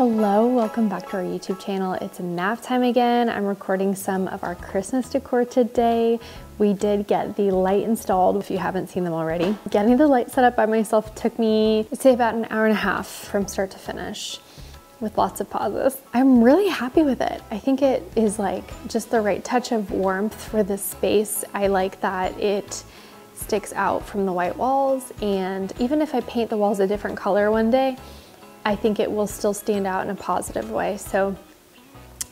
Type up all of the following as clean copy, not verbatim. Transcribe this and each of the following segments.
Hello, welcome back to our YouTube channel. It's nap time again. I'm recording some of our Christmas decor today. We did get the light installed, if you haven't seen them already. Getting the light set up by myself took me, I'd say, about an hour and a half from start to finish, with lots of pauses. I'm really happy with it. I think it is like just the right touch of warmth for this space. I like that it sticks out from the white walls, and even if I paint the walls a different color one day, I think it will still stand out in a positive way. So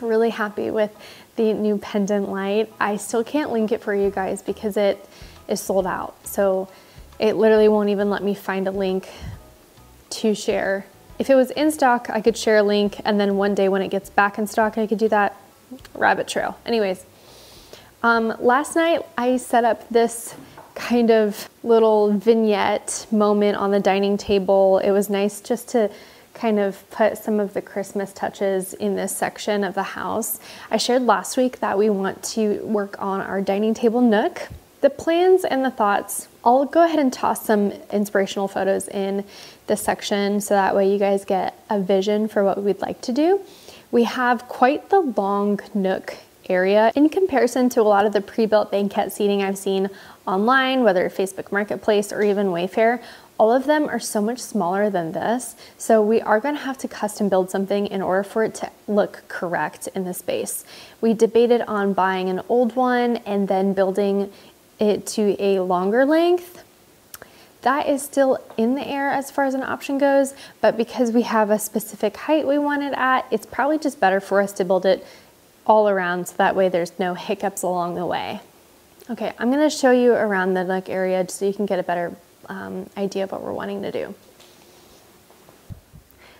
really happy with the new pendant light. I still can't link it for you guys because it is sold out. So it literally won't even let me find a link to share. If it was in stock, I could share a link, and then one day when it gets back in stock, I could do that. Rabbit trail. Anyways, last night I set up this kind of little vignette moment on the dining table. It was nice just to kind of put some of the Christmas touches in this section of the house. I shared last week that we want to work on our dining table nook. The plans and the thoughts, I'll go ahead and toss some inspirational photos in this section so that way you guys get a vision for what we'd like to do. We have quite the long nook area in comparison to a lot of the pre-built banquette seating I've seen online, whether Facebook Marketplace or even Wayfair. All of them are so much smaller than this, so we are going to have to custom build something in order for it to look correct in the space. We debated on buying an old one and then building it to a longer length. That is still in the air as far as an option goes, but because we have a specific height we want it at, it's probably just better for us to build it all around so that way there's no hiccups along the way. Okay, I'm going to show you around the nook area so you can get a better idea of what we're wanting to do.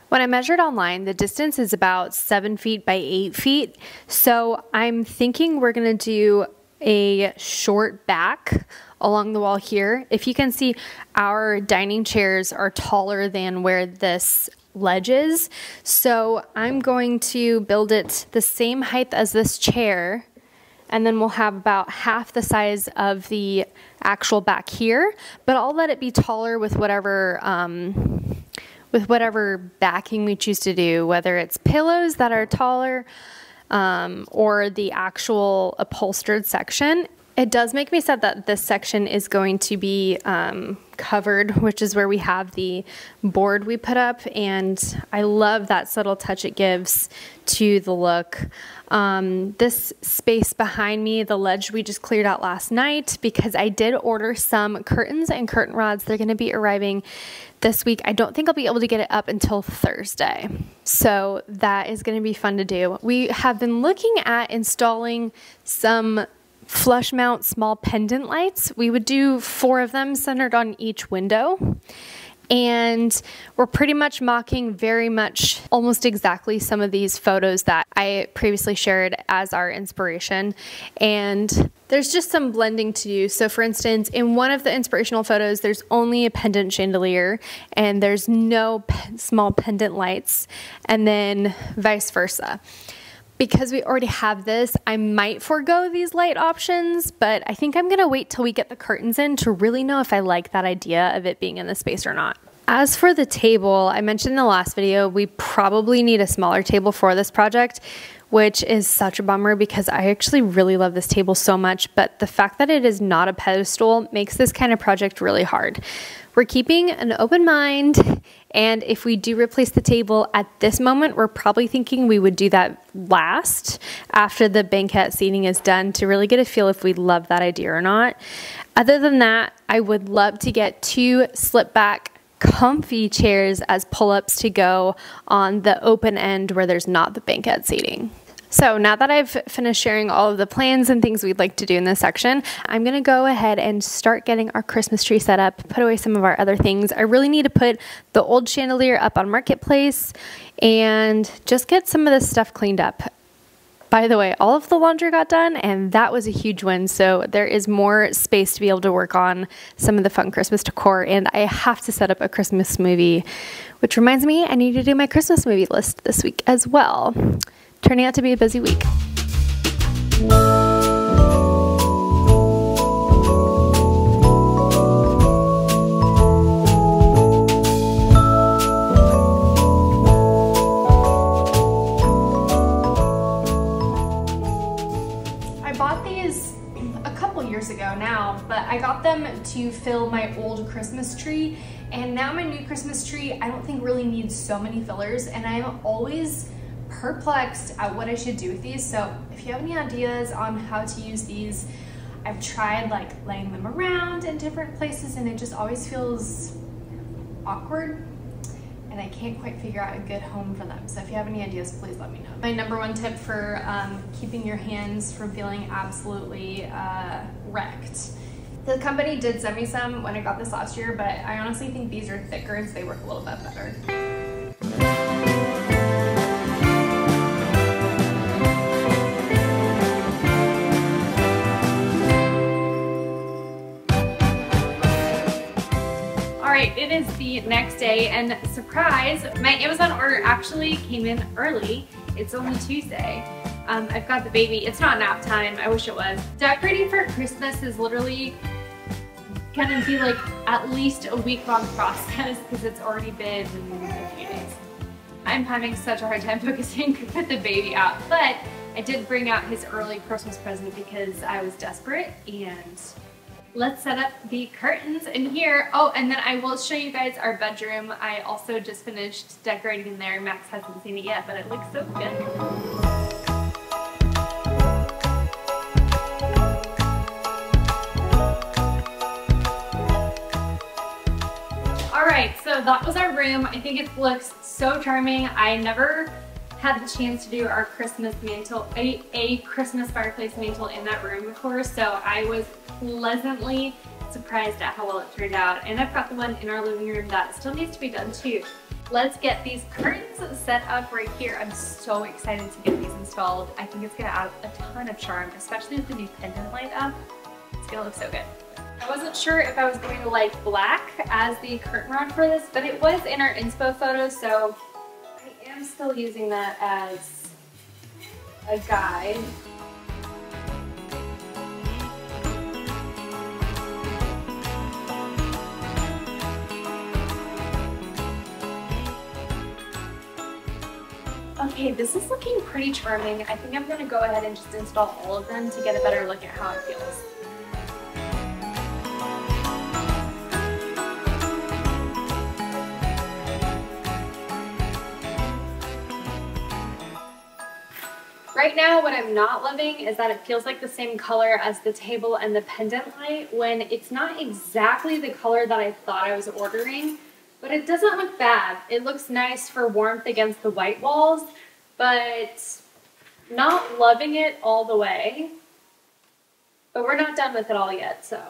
When I measured online, the distance is about 7 feet by 8 feet. So I'm thinking we're gonna do a short back along the wall here. If you can see, our dining chairs are taller than where this ledge is. So I'm going to build it the same height as this chair, and then we'll have about half the size of the actual back here, but I'll let it be taller with whatever backing we choose to do, whether it's pillows that are taller or the actual upholstered section. It does make me sad that this section is going to be covered, which is where we have the board we put up, and I love that subtle touch it gives to the look. This space behind me, the ledge we just cleared out last night because I did order some curtains and curtain rods. They're going to be arriving this week. I don't think I'll be able to get it up until Thursday. So that is going to be fun to do. We have been looking at installing some flush mount small pendant lights. We would do 4 of them centered on each window. And we're pretty much mocking very much almost exactly some of these photos that I previously shared as our inspiration. And there's just some blending to do. So for instance, in one of the inspirational photos, there's only a pendant chandelier and there's no small pendant lights, and then vice versa. Because we already have this, I might forego these light options, but I think I'm gonna wait till we get the curtains in to really know if I like that idea of it being in the space or not. As for the table, I mentioned in the last video, we probably need a smaller table for this project, which is such a bummer because I actually really love this table so much, but the fact that it is not a pedestal makes this kind of project really hard. We're keeping an open mind, and if we do replace the table at this moment, we're probably thinking we would do that last after the banquette seating is done to really get a feel if we love that idea or not. Other than that, I would love to get 2 slip back comfy chairs as pull-ups to go on the open end where there's not the banquette seating. So now that I've finished sharing all of the plans and things we'd like to do in this section, I'm going to go ahead and start getting our Christmas tree set up, put away some of our other things. I really need to put the old chandelier up on Marketplace and just get some of this stuff cleaned up. By the way, all of the laundry got done, and that was a huge win. So there is more space to be able to work on some of the fun Christmas decor, and I have to set up a Christmas movie, which reminds me I need to do my Christmas movie list this week as well. Turning out to be a busy week. I bought these a couple years ago now, but I got them to fill my old Christmas tree, and now my new Christmas tree I don't think really needs so many fillers, and I'm always perplexed at what I should do with these. So if you have any ideas on how to use these, I've tried like laying them around in different places and it just always feels awkward and I can't quite figure out a good home for them. So if you have any ideas, please let me know. My number one tip for keeping your hands from feeling absolutely wrecked. The company did send me some when I got this last year, but I honestly think these are thicker, so they work a little bit better. Alright, it is the next day and surprise, my Amazon order actually came in early. It's only Tuesday. I've got the baby. It's not nap time. I wish it was. Decorating for Christmas is literally gonna be like at least a week-long process because it's already been a few days. I'm having such a hard time focusing with the baby out, but I did bring out his early Christmas present because I was desperate, and let's set up the curtains in here. Oh, and then I will show you guys our bedroom. I also just finished decorating in there. Max hasn't seen it yet, but it looks so good. Alright, so that was our room. I think it looks so charming. I never had the chance to do our Christmas mantle, a Christmas fireplace mantle in that room before, so I was pleasantly surprised at how well it turned out. And I've got the one in our living room that still needs to be done too. Let's get these curtains set up right here. I'm so excited to get these installed. I think it's gonna add a ton of charm, especially with the new pendant light up. It's gonna look so good. I wasn't sure if I was going to like black as the curtain rod for this, but it was in our inspo photo, so I am still using that as a guide. Okay, this is looking pretty charming. I think I'm gonna go ahead and just install all of them to get a better look at how it feels. Right now, what I'm not loving is that it feels like the same color as the table and the pendant light when it's not exactly the color that I thought I was ordering, but it doesn't look bad. It looks nice for warmth against the white walls, but not loving it all the way. But we're not done with it all yet, so.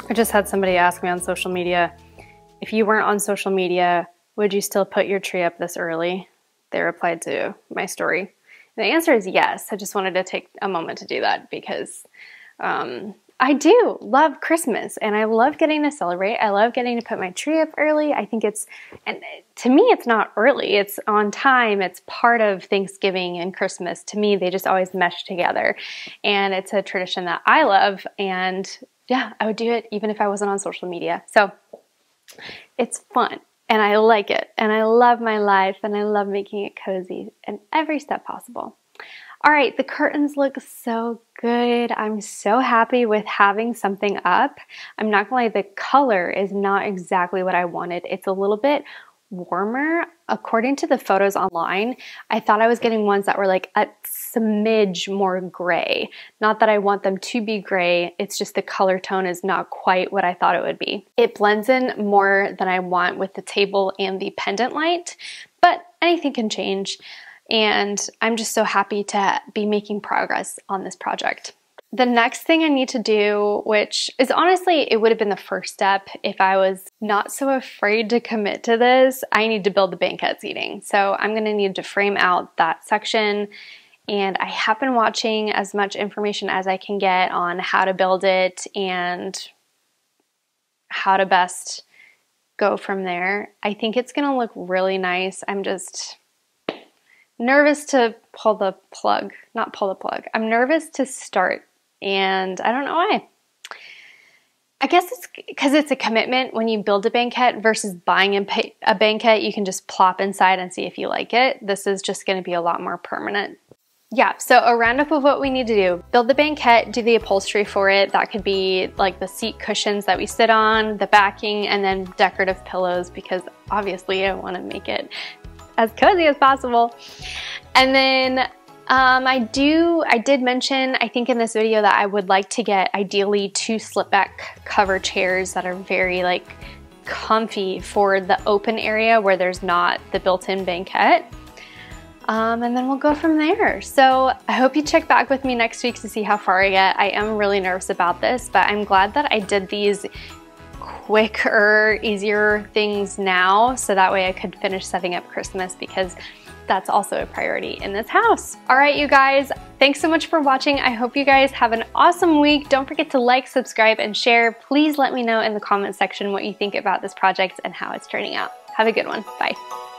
I just had somebody ask me on social media, if you weren't on social media, would you still put your tree up this early? They replied to my story. And the answer is yes. I just wanted to take a moment to do that because I do love Christmas and I love getting to celebrate. I love getting to put my tree up early. I think it's, and to me, it's not early. It's on time. It's part of Thanksgiving and Christmas. To me, they just always mesh together. And it's a tradition that I love. And yeah, I would do it even if I wasn't on social media. So it's fun and I like it and I love my life and I love making it cozy in every step possible. All right, the curtains look so good. I'm so happy with having something up. I'm not gonna lie, the color is not exactly what I wanted. It's a little bit warmer. According to the photos online, I thought I was getting ones that were like a smidge more gray. Not that I want them to be gray, it's just the color tone is not quite what I thought it would be. It blends in more than I want with the table and the pendant light, but anything can change. And I'm just so happy to be making progress on this project. The next thing I need to do, which is honestly, it would have been the first step if I was not so afraid to commit to this, I need to build the banquet seating. So I'm gonna need to frame out that section. And I have been watching as much information as I can get on how to build it and how to best go from there. I think it's gonna look really nice. I'm just nervous to pull the plug, not pull the plug. I'm nervous to start, and I don't know why. I guess it's because it's a commitment when you build a banquette versus buying a banquette. You can just plop inside and see if you like it. This is just going to be a lot more permanent. Yeah, so a roundup of what we need to do. Build the banquette, do the upholstery for it. That could be like the seat cushions that we sit on, the backing, and then decorative pillows, because obviously I want to make it as cozy as possible. And then I did mention, I think in this video, that I would like to get ideally 2 slip back cover chairs that are very like comfy for the open area where there's not the built-in banquette. And then we'll go from there. So I hope you check back with me next week to see how far I get. I am really nervous about this, but I'm glad that I did these quicker, easier things now, so that way I could finish setting up Christmas, because that's also a priority in this house. All right, you guys, thanks so much for watching. I hope you guys have an awesome week. Don't forget to like, subscribe, and share. Please let me know in the comment section what you think about this project and how it's turning out. Have a good one. Bye.